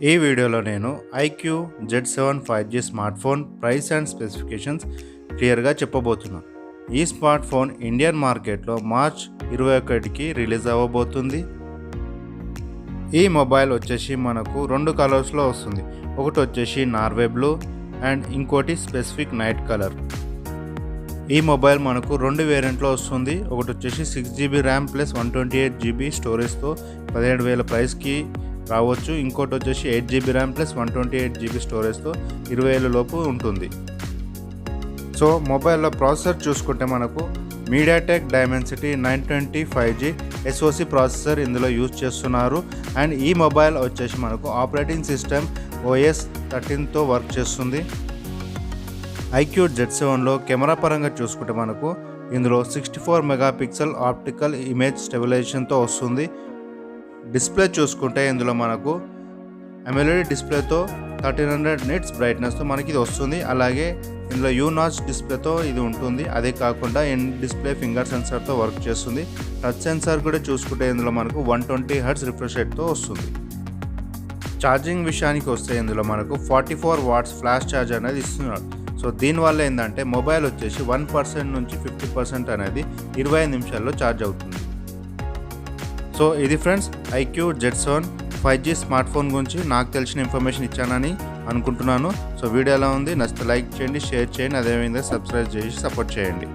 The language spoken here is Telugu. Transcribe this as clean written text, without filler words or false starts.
ఈ వీడియోలో నేను IQOO Z7 5G smart phone price and specifications క్లియర్గా చెప్పబోతున్నాను. ఈ స్మార్ట్ ఫోన్ ఇండియన్ మార్కెట్లో మార్చ్ 21కి రిలీజ్ అవ్వబోతుంది. ఈ మొబైల్ వచ్చేసి మనకు రెండు కలర్స్లో వస్తుంది. ఒకటి వచ్చేసి నార్వే బ్లూ అండ్ ఇంకోటి స్పెసిఫిక్ నైట్ కలర్. ఈ మొబైల్ మనకు రెండు వేరియంట్లో వస్తుంది. ఒకటి వచ్చేసి 6GB ర్యామ్ ప్లస్ 128GB స్టోరేజ్తో 17,000 ప్రైస్కి రావచ్చు. ఇంకోటి వచ్చేసి 8GB ర్యామ్ ప్లస్ 128GB స్టోరేజ్తో 20,000 లోపు ఉంటుంది. సో మొబైల్లో ప్రాసెసర్ చూసుకుంటే మనకు Mediatek Dimensity 920 5G SoC processor ఇందులో యూజ్ చేస్తున్నారు. అండ్ ఈ మొబైల్ వచ్చేసి మనకు ఆపరేటింగ్ సిస్టమ్ OS 13తో వర్క్ చేస్తుంది. IQOO Z7లో కెమెరా పరంగా చూసుకుంటే మనకు ఇందులో 64 మెగాపిక్సెల్ ఆప్టికల్ ఇమేజ్ స్టెబిలైజేషన్తో వస్తుంది. డిస్ప్లే చూసుకుంటే ఇందులో మనకు AMOLED డిస్ప్లేతో 1300 నిట్స్ బ్రైట్నెస్తో మనకి ఇది వస్తుంది. అలాగే ఇందులో నాచ్ డిస్ప్లేతో ఇది ఉంటుంది. అదే కాకుండా ఇన్ డిస్ప్లే ఫింగర్ సెన్సార్తో వర్క్ చేస్తుంది. టచ్ సెన్సార్ కూడా చూసుకుంటే ఇందులో మనకు 120 Hz రిఫ్రెష్ రేట్తో వస్తుంది. ఛార్జింగ్ విషయానికి వస్తే ఇందులో మనకు 44 వాట్స్ ఫ్లాష్ ఛార్జ్ అనేది ఇస్తున్నారు. సో దీనివల్ల ఏంటంటే మొబైల్ వచ్చేసి 1% నుంచి 50% అనేది 25 నిమిషాల్లో ఛార్జ్ అవుతుంది. సో ఇది friends IQOO Z7 5G smart phone గురించి నాకు తెలిసిన ఇన్ఫర్మేషన్ ఇచ్చానని అనుకుంటున్నాను. సో వీడియో ఎలా ఉంది, నచ్చితే లైక్ చేయండి, షేర్ చేయండి, అదేవిధంగా సబ్స్క్రైబ్ చేసి సపోర్ట్ చేయండి.